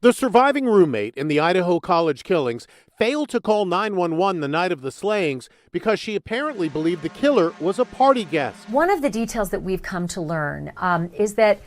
The surviving roommate in the Idaho college killings failed to call 911 the night of the slayings because she apparently believed the killer was a party guest. One of the details that we've come to learn is that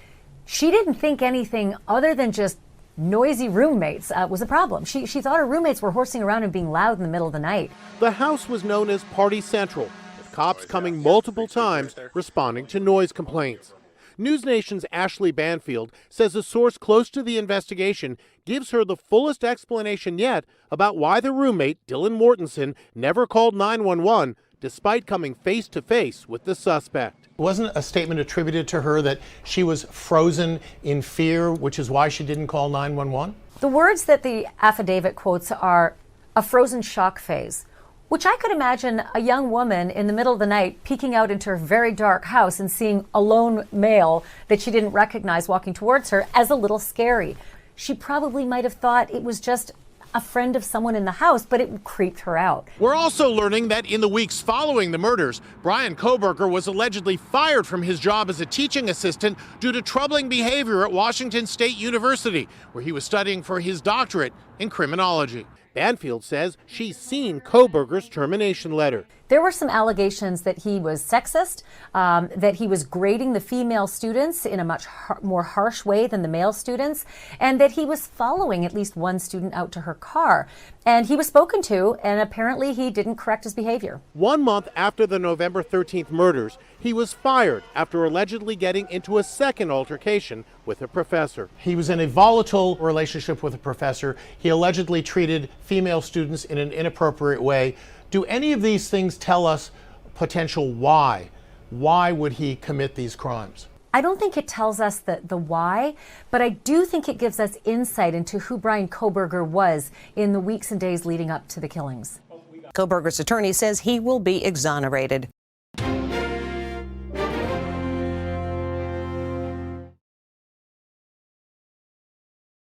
she didn't think anything other than just noisy roommates was a problem. She thought her roommates were horsing around and being loud in the middle of the night. The house was known as Party Central, with cops coming multiple times responding to noise complaints. News Nation's Ashley Banfield says a source close to the investigation gives her the fullest explanation yet about why the roommate, Dylan Mortensen, never called 911 despite coming face to face with the suspect. Wasn't a statement attributed to her that she was frozen in fear, which is why she didn't call 911? The words that the affidavit quotes are a frozen shock phase, which I could imagine a young woman in the middle of the night peeking out into her very dark house and seeing a lone male that she didn't recognize walking towards her as a little scary. She probably might have thought it was just a friend of someone in the house, but it creeped her out. We're also learning that in the weeks following the murders, Bryan Kohberger was allegedly fired from his job as a teaching assistant due to troubling behavior at Washington State University, where he was studying for his doctorate in criminology. Banfield says she's seen Kohberger's termination letter. There were some allegations that he was sexist, that he was grading the female students in a much more harsh way than the male students, and that he was following at least one student out to her car. And he was spoken to, and apparently he didn't correct his behavior. 1 month after the November 13th murders, he was fired after allegedly getting into a second altercation with a professor. He was in a volatile relationship with a professor. He allegedly treated female students in an inappropriate way. Do any of these things tell us potential why? Why would he commit these crimes? I don't think it tells us the why, but I do think it gives us insight into who Bryan Kohberger was in the weeks and days leading up to the killings. Kohberger's attorney says he will be exonerated.